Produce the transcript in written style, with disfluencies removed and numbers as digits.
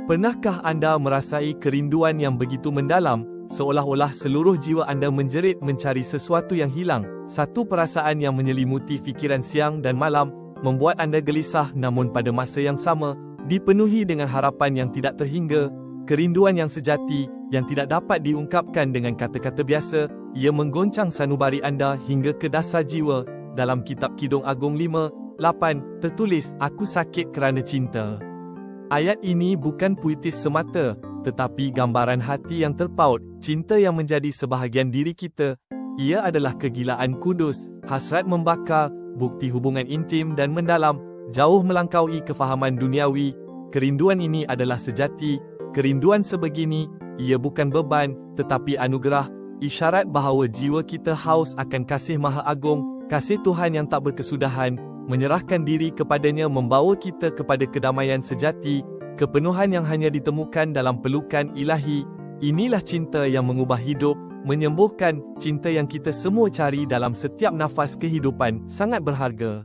Pernahkah anda merasai kerinduan yang begitu mendalam, seolah-olah seluruh jiwa anda menjerit mencari sesuatu yang hilang? Satu perasaan yang menyelimuti fikiran siang dan malam, membuat anda gelisah namun pada masa yang sama, dipenuhi dengan harapan yang tidak terhingga. Kerinduan yang sejati, yang tidak dapat diungkapkan dengan kata-kata biasa, ia menggoncang sanubari anda hingga ke dasar jiwa. Dalam kitab Kidung Agung 5:8, tertulis, "Aku sakit kerana cinta." Ayat ini bukan puitis semata, tetapi gambaran hati yang terpaut, cinta yang menjadi sebahagian diri kita. Ia adalah kegilaan kudus, hasrat membakar, bukti hubungan intim dan mendalam, jauh melampaui kefahaman duniawi. Kerinduan ini adalah sejati. Kerinduan sebegini, ia bukan beban, tetapi anugerah, isyarat bahawa jiwa kita haus akan kasih Maha Agung, kasih Tuhan yang tak berkesudahan. Menyerahkan diri kepadanya membawa kita kepada kedamaian sejati, kepenuhan yang hanya ditemukan dalam pelukan ilahi. Inilah cinta yang mengubah hidup, menyembuhkan, cinta yang kita semua cari dalam setiap nafas kehidupan, sangat berharga.